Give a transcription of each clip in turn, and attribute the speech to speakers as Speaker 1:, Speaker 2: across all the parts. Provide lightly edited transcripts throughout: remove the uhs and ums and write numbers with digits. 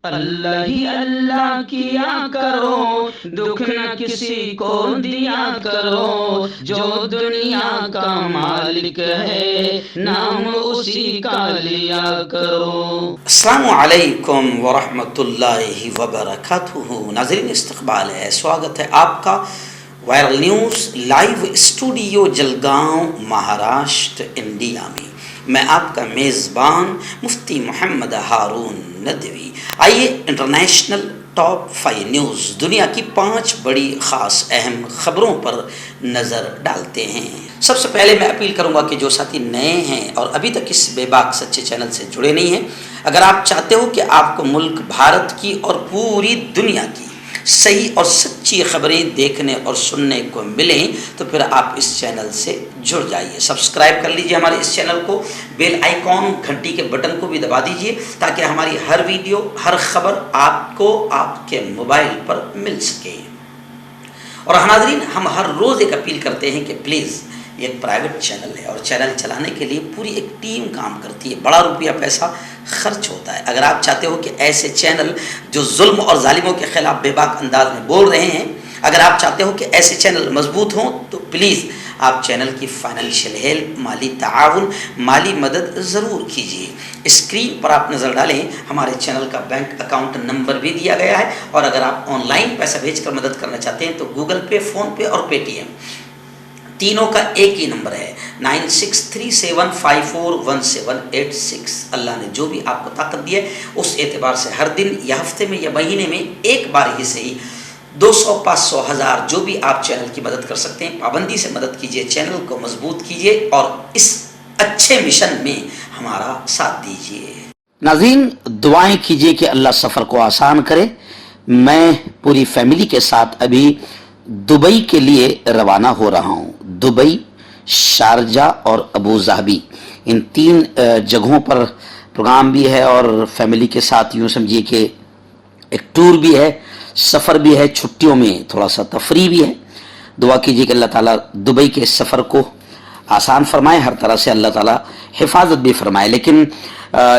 Speaker 1: اللہ ہی اللہ کیا کرو، دکھ نہ کسی کو دیا کرو، جو دنیا کا مالک ہے نام اسی کا لیا کرو۔
Speaker 2: السلام علیکم ورحمۃ اللہ وبرکاتہ۔ ناظرین، استقبال ہے، سواگت ہے آپ کا viral news live studio Jalgaon, Maharashtra, India میں۔ میں آپ کا میزبان مفتی محمد ہارون ندوی۔ آئیے انٹرنیشنل ٹاپ 5 نیوز، دنیا کی 5 بڑی خاص اہم خبروں پر نظر ڈالتے ہیں۔ سب سے پہلے میں اپیل کروں گا کہ جو ساتھی نئے ہیں اور ابھی تک اس بے باک سچے چینل سے جڑے نہیں ہیں، اگر آپ چاہتے ہو کہ آپ کو ملک بھارت کی اور پوری دنیا کی صحیح اور سچی خبریں دیکھنے اور سننے کو ملیں تو پھر آپ اس چینل سے جڑ جائیے۔ سبسکرائب کر لیجئے ہمارے اس چینل کو، بیل آئیکن گھنٹی کے بٹن کو بھی دبا دیجئے تاکہ ہماری ہر ویڈیو، ہر خبر آپ کو آپ کے موبائل پر مل سکے۔ اور ناظرین، ہم ہر روز ایک اپیل کرتے ہیں کہ پلیز، یہ ایک پرائیویٹ چینل ہے اور چینل چلانے کے لیے پوری ایک ٹیم کام کرتی ہے، بڑا روپیہ پیسہ خرچ ہوتا ہے۔ اگر آپ چاہتے ہو کہ ایسے چینل جو ظلم اور ظالموں کے خلاف بے باک انداز میں بول رہے ہیں، اگر آپ چاہتے ہو کہ ایسے چینل مضبوط ہوں تو پلیز آپ چینل کی فائنینشیل ہیلپ، مالی تعاون، مالی مدد ضرور کیجیے۔ اسکرین پر آپ نظر ڈالیں، ہمارے چینل کا بینک اکاؤنٹ نمبر بھی دیا گیا ہے، اور اگر آپ آن لائن پیسہ بھیج کر مدد کرنا چاہتے ہیں تو گوگل پے، فون پے اور پے ٹی ایم تینوں کا ایک ہی نمبر ہے، 9637541786۔ اللہ نے جو بھی آپ کو طاقت دی ہے اس اعتبار سے ہر دن یا ہفتے میں یا مہینے میں ایک بار ہی صحیح 200، 500، 1000 جو بھی آپ چینل کی مدد کر سکتے ہیں، پابندی سے مدد کیجیے، چینل کو مضبوط کیجیے اور اس اچھے مشن میں ہمارا ساتھ دیجیے۔ ناظرین، دعائیں کیجیے کہ اللہ سفر کو آسان کرے۔ میں پوری فیملی کے ساتھ ابھی دبئی کے لیے روانہ ہو رہا ہوں۔ دبئی، شارجہ اور ابوظہبی، ان 3 جگہوں پر پروگرام بھی ہے اور فیملی کے ساتھ یوں سمجھیے کہ ایک ٹور بھی ہے، سفر بھی ہے، چھٹیوں میں تھوڑا سا تفریح بھی ہے۔ دعا کیجیے کہ اللہ تعالیٰ دبئی کے سفر کو آسان فرمائے، ہر طرح سے اللہ تعالیٰ حفاظت بھی فرمائے۔ لیکن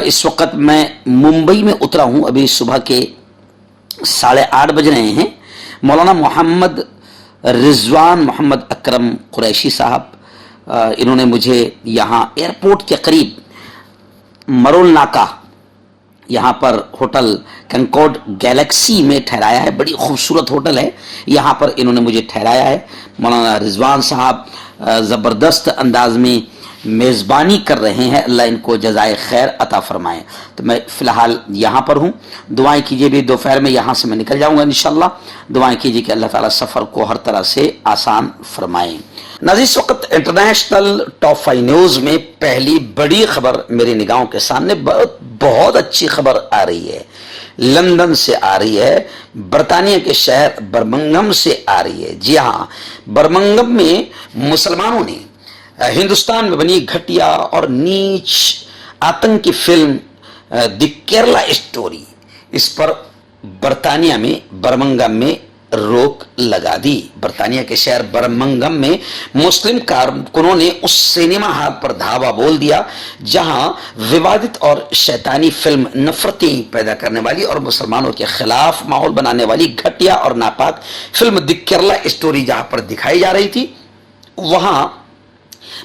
Speaker 2: اس وقت میں ممبئی میں اترا ہوں، ابھی صبح کے 8:30 بج رہے ہیں۔ مولانا محمد رضوان محمد اکرم قریشی صاحب، انہوں نے مجھے یہاں ایئرپورٹ کے قریب مرول ناکا، یہاں پر ہوٹل کنکورڈ گیلیکسی میں ٹھہرایا ہے۔ بڑی خوبصورت ہوٹل ہے، یہاں پر انہوں نے مجھے ٹھہرایا ہے۔ مولانا رضوان صاحب زبردست انداز میں میزبانی کر رہے ہیں، اللہ ان کو جزائے خیر عطا فرمائے۔ تو میں فی الحال یہاں پر ہوں، دعائیں کیجیے بھی، دوپہر میں یہاں سے میں نکل جاؤں گا انشاءاللہ۔ دعائیں کیجیے کہ اللہ تعالیٰ سفر کو ہر طرح سے آسان فرمائے۔ ناظرین، اس وقت انٹرنیشنل ٹاپ 5 نیوز میں پہلی بڑی خبر میری نگاہوں کے سامنے، بہت اچھی خبر آ رہی ہے، لندن سے آ رہی ہے، برطانیہ کے شہر برمنگھم سے آ رہی ہے۔ جی ہاں، برمنگھم میں مسلمانوں نے ہندوستان میں بنی گھٹیا اور نیچ آتنکی فلم دی کیرلا اسٹوری، اس پر برطانیہ میں برمنگھم میں روک لگا دی۔ برطانیہ کے شہر برمنگھم میں مسلم کارکنوں نے اس سینما ہال پر دھاوا بول دیا جہاں ووادت اور شیطانی فلم، نفرتیں پیدا کرنے والی اور مسلمانوں کے خلاف ماحول بنانے والی گھٹیا اور ناپاک فلم دی کیرلا اسٹوری جہاں پر دکھائی جا رہی تھی، وہاں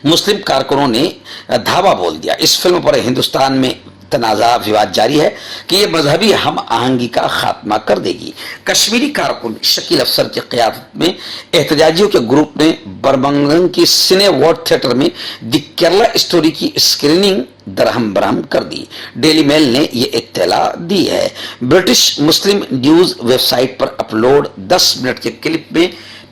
Speaker 2: مسلم کارکنوں نے دھاوا بول دیا۔ اس فلم پر ہندوستان میں تنازع وواد جاری ہے کہ یہ مذہبی ہم آہنگی کا خاتمہ کر دے گی۔ کشمیری کارکن شکیل افسر کی قیادت میں احتجاجیوں کے گروپ نے برمنگھم کی سنے وارڈ تھیٹر میں دی کیرلا اسٹوری کی اسکریننگ درہم برہم کر دی۔ ڈیلی میل نے یہ اطلاع دی ہے۔ برٹش مسلم نیوز ویب سائٹ پر اپلوڈ 10 منٹ کے کلپ میں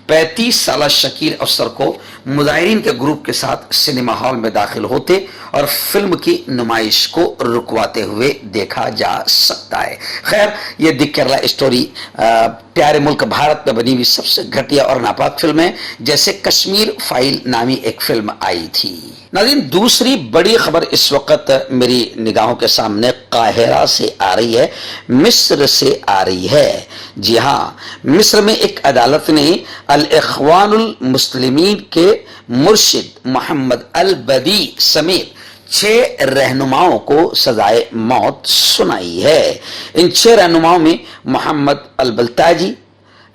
Speaker 2: 35 سالہ شکیل افسر کو مظاہرین کے گروپ کے ساتھ سنیما ہال میں داخل ہوتے اور فلم کی نمائش کو رکواتے ہوئے دیکھا جا سکتا ہے۔ خیر، یہ دی کیرلا اسٹوری پیارے ملک بھارت میں بنی ہوئی سب سے گھٹیا اور ناپاک فلم ہے، جیسے کشمیر فائل نامی ایک فلم آئی تھی۔ ناظرین، دوسری بڑی خبر اس وقت میری نگاہوں کے سامنے قاہرہ سے آ رہی ہے، مصر سے آ رہی ہے۔ جی ہاں، مصر میں ایک عدالت نے الاخوان المسلمین کے مرشد محمد البدی سمیت 6 रहनुमाओं को सजाए मौत सुनाई है। इन 6 रहनुमाओं में मोहम्मद अल-बल्ताजी,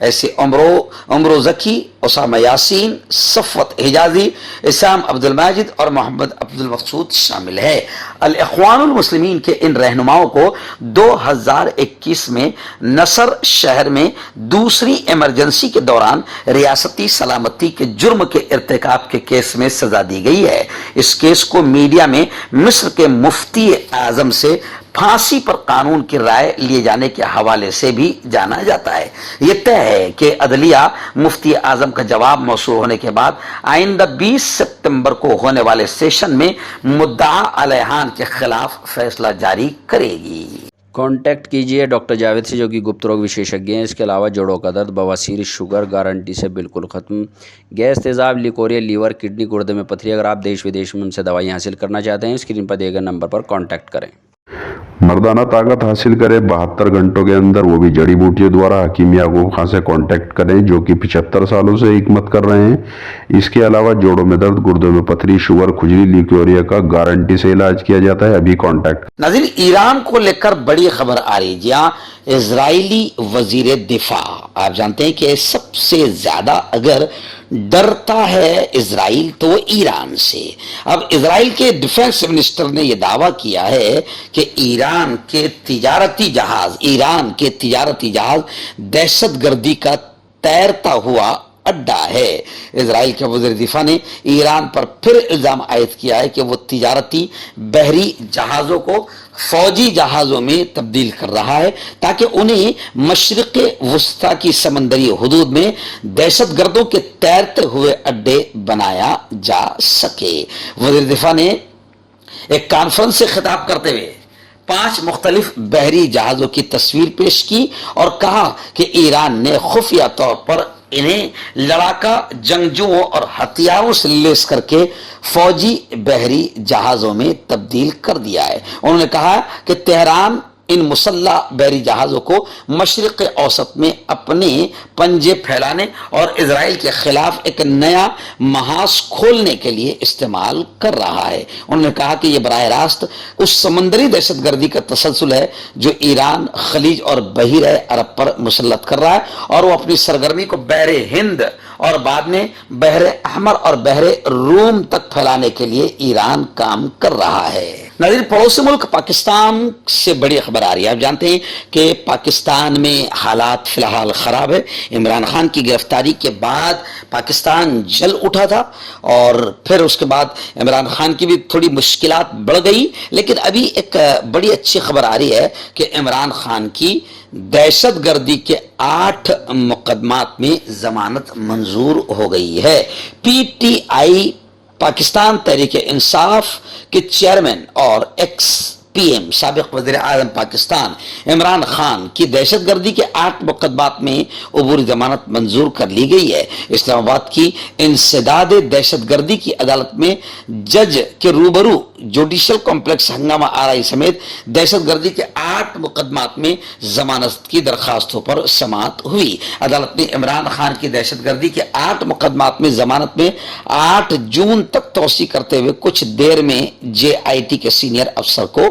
Speaker 2: ऐसे उमरो ज़की, उसामा यासीन, सफ़वत हिजाजी, इसाम अब्दुल माजिद और मोहम्मद अब्दुल मकसूद शामिल है। अल इख्वानुल मुस्लिमीन के इन रहनुमाओं को 2021 में नसर शहर में दूसरी इमरजेंसी के दौरान रियासती सलामती के जुर्म के इर्तिकाब के केस में सजा दी गई है। इस केस को मीडिया में मिस्र के मुफ्ती आजम से फांसी पर कानून की राय लिए जाने के हवाले से भी जाना जाता है। यह तय है कि अदलिया मुफ्ती आजम का जवाब मौसूल होने के बाद आइंदा 20 सितंबर को होने वाले सेशन में मुद्दा अलैहान के खिलाफ फैसला जारी करेगी।
Speaker 1: कांटेक्ट कीजिए डॉक्टर जावेद से, जो कि गुप्त रोग विशेषज्ञ हैं। इसके अलावा जोड़ों का दर्द, बवासीर, शुगर गारंटी से बिल्कुल ख़त्म, गैस, तेज़ाब, लिकोरिया, लीवर, किडनी, गुर्दे में पथरी। अगर आप देश विदेश में उनसे दवाई हासिल करना चाहते हैं, स्क्रीन पर दिए गए नंबर पर कांटेक्ट करें।
Speaker 3: मर्दाना ताकत हासिल करें 72 घंटों के अंदर, वो भी जड़ी बूटियों द्वारा। हकीम याकूब खां से कांटेक्ट करें, जो कि 75 सालों से हिकमत कर रहे हैं। इसके अलावा जोड़ों में दर्द, गुर्दों में पथरी, शुगर, खुजली, लिकोरिया का गारंटी से इलाज किया जाता है। अभी कांटेक्ट।
Speaker 2: नाज़रीन, ईरान को लेकर बड़ी खबर आ रही है, जहाँ इजरायली वजीर दिफा, आप जानते हैं कि सबसे ज्यादा अगर डरता है इजराइल तो वो ईरान से। अब इजराइल के डिफेंस मिनिस्टर ने यह दावा किया है कि ईरान के तिजारती जहाज दहशतगर्दी का तैरता हुआ अड्डा है। इजराइल के वज़ीर दिफा ने ईरान पर फिर इल्जाम आयद किया है कि वो तिजारती बहरी जहाज़ों को फौजी जहाज़ों में तब्दील कर रहा है, ताकि उन्हें मशरिक़ वुस्ता की समंदरी हुदूद में दहशतगर्दों के तैरते हुए अड्डे बनाया जा सके। वज़ीर दिफा ने एक कॉन्फ्रेंस से खिताब करते हुए 5 मुख्तलिफ बहरी जहाज़ों की तस्वीर पेश की और कहा कि ईरान ने खुफिया तौर पर इन्हें लड़ाका जंगजुओं और हथियारों से लैस करके फौजी बहरी जहाज़ों में तब्दील कर दिया है। उन्होंने कहा कि तेहरान इन मुसल्लह बहरी जहाज़ों को मशरिक़ औसत में अपने पंजे फैलाने और इजराइल के खिलाफ एक नया महाज खोलने के लिए इस्तेमाल कर रहा है। उन्होंने कहा कि यह बराह रास्त उस समंदरी दहशतगर्दी का तसलसल है जो ईरान खलीज और बहीर अरब पर मुसल्लत कर रहा है, और वो अपनी सरगर्मी को बहरे हिंद और बाद में बहरे अहमर और बहरे रूम तक फैलाने के लिए ईरान काम कर रहा है। नाज़रीन, पड़ोसी मुल्क पाकिस्तान से बड़ी खबर आ रही है। आप जानते हैं कि पाकिस्तान में हालात फिलहाल ख़राब है। इमरान खान की गिरफ्तारी के बाद पाकिस्तान जल उठा था और फिर उसके बाद इमरान खान की भी थोड़ी मुश्किलात बढ़ गई, लेकिन अभी एक बड़ी अच्छी खबर आ रही है कि इमरान खान की दहशतगर्दी के 8 मुकदमात में जमानत मंजूर हो गई है। पीटीआई पाकिस्तान तहरीक इंसाफ के चेयरमैन और एक्स पीएम साबिक वज़ीर आज़म पाकिस्तान इमरान खान की दहशतगर्दी के 8 मुकदमात में अबूरी जमानत मंजूर कर ली गई है। इस्लामाबाद की इंसदाद दहशतगर्दी की अदालत में जज के रूबरू जुडिशल कॉम्प्लेक्स हंगामा आराई समेत दहशतगर्दी के 8 मुकदमात में जमानत की दरखास्तों पर समाअत हुई। अदालत ने इमरान खान की दहशतगर्दी के 8 मुकदमात में जमानत में 8 जून तक तोसी करते हुए कुछ देर में जेआईटी के सीनियर अफसर को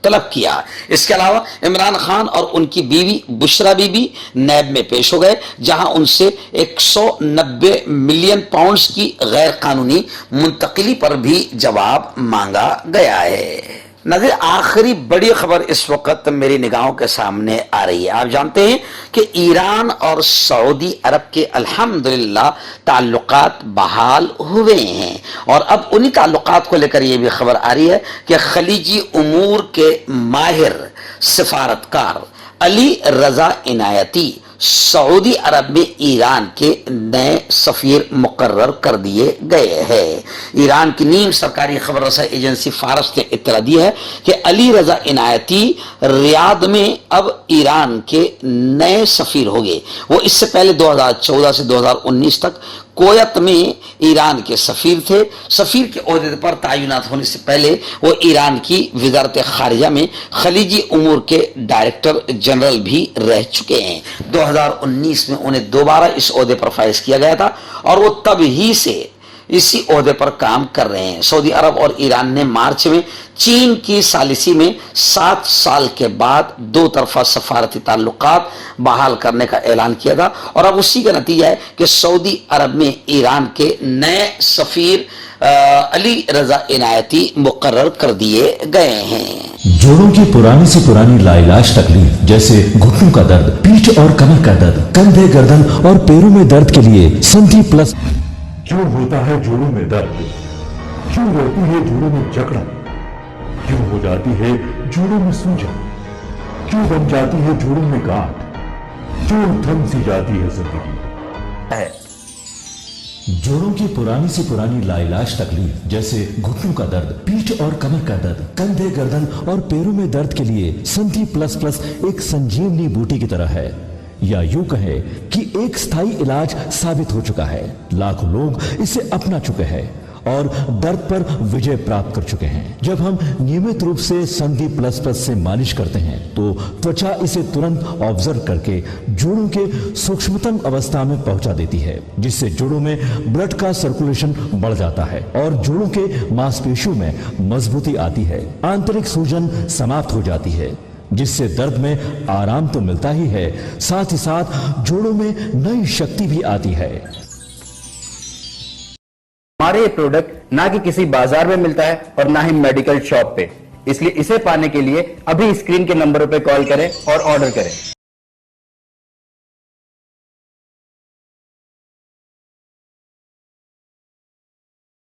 Speaker 2: तलब किया। इसके अलावा इमरान खान और उनकी बीवी बुशरा बीबी नैब में पेश हो गए, जहां उनसे 190 मिलियन पाउंड्स की गैर कानूनी मुंतकिली पर भी जवाब मांगा गया है। नाज़रीन, आखिरी बड़ी खबर इस वक्त मेरी निगाहों के सामने आ रही है। आप जानते हैं कि ईरान और सऊदी अरब के अल्हम्दुलिल्लाह ताल्लुकात बहाल हुए हैं, और अब उन्हीं ताल्लुकात को लेकर यह भी खबर आ रही है कि खलीजी उमूर के माहिर सिफारतकार अली रजा इनायती सऊदी अरब में ईरान के नए सफीर मुकर्रर कर दिए गए हैं। ईरान की नीम सरकारी खबर रसा एजेंसी फारस ने इत्तला दी है कि अली रजा इनायती रियाद में अब ईरान के नए सफीर हो गए। वो इससे पहले 2014 से 2019 तक कोयत में ईरान के सफीर थे। सफीर के ओहदे पर तैनात होने से पहले वो ईरान की वजारत खारिजा में खलीजी उमूर के डायरेक्टर जनरल भी रह चुके हैं। 2019 में उन्हें दोबारा इस ओहदे पर फाइज किया गया था, और वो तब ही से इसी ओहदे पर काम कर रहे हैं। सऊदी अरब और ईरान ने मार्च में चीन की सालिसी में 7 साल के बाद 2 तरफा सफारती ताल्लुकात बहाल करने का ऐलान किया था, और अब उसी का नतीजा है कि सऊदी अरब में ईरान के नए सफीर अली रजा इनायती मुकर्रर कर दिए गए हैं।
Speaker 4: जोड़ों की पुरानी से पुरानी लाइलाज तकलीफ जैसे घुटनों का दर्द, पीठ और कमर का दर्द, कंधे, गर्दन और पैरों में दर्द के लिए संधि प्लस।
Speaker 5: क्यों होता है जोड़ों में दर्द? क्यों रहती है जोड़ों में जकड़न? क्यों हो जाती है जोड़ों में सूजन? क्यों बन जाती है जोड़ों में गांठ? क्यों थम सी जाती है जिंदगी?
Speaker 4: जोड़ों की पुरानी से पुरानी लाइलाज तकलीफ जैसे घुटनों का दर्द, पीठ और कमर का दर्द, कंधे, गर्दन और पैरों में दर्द के लिए संधि प्लस प्लस एक संजीवनी बूटी की तरह है, या यूं कहे कि एक स्थायी इलाज साबित हो चुका है। लाखों लोग इसे अपना चुके हैं और दर्द पर विजय प्राप्त कर चुके हैं। जब हम नियमित रूप से संधि प्लस प्लस से मालिश करते हैं तो त्वचा इसे तुरंत ऑब्जर्व करके जोड़ों के सूक्ष्मतम अवस्था में पहुंचा देती है, जिससे जोड़ों में ब्लड का सर्कुलेशन बढ़ जाता है और जोड़ों के मांसपेशियों में मजबूती आती है। आंतरिक सूजन समाप्त हो जाती है, जिससे दर्द में आराम तो मिलता ही है, साथ ही साथ जोड़ों में नई शक्ति भी आती है।
Speaker 6: हमारे ये प्रोडक्ट ना कि किसी बाजार में मिलता है और ना ही मेडिकल शॉप पे, इसलिए इसे पाने के लिए अभी स्क्रीन के नंबरों पे कॉल करें और ऑर्डर करें।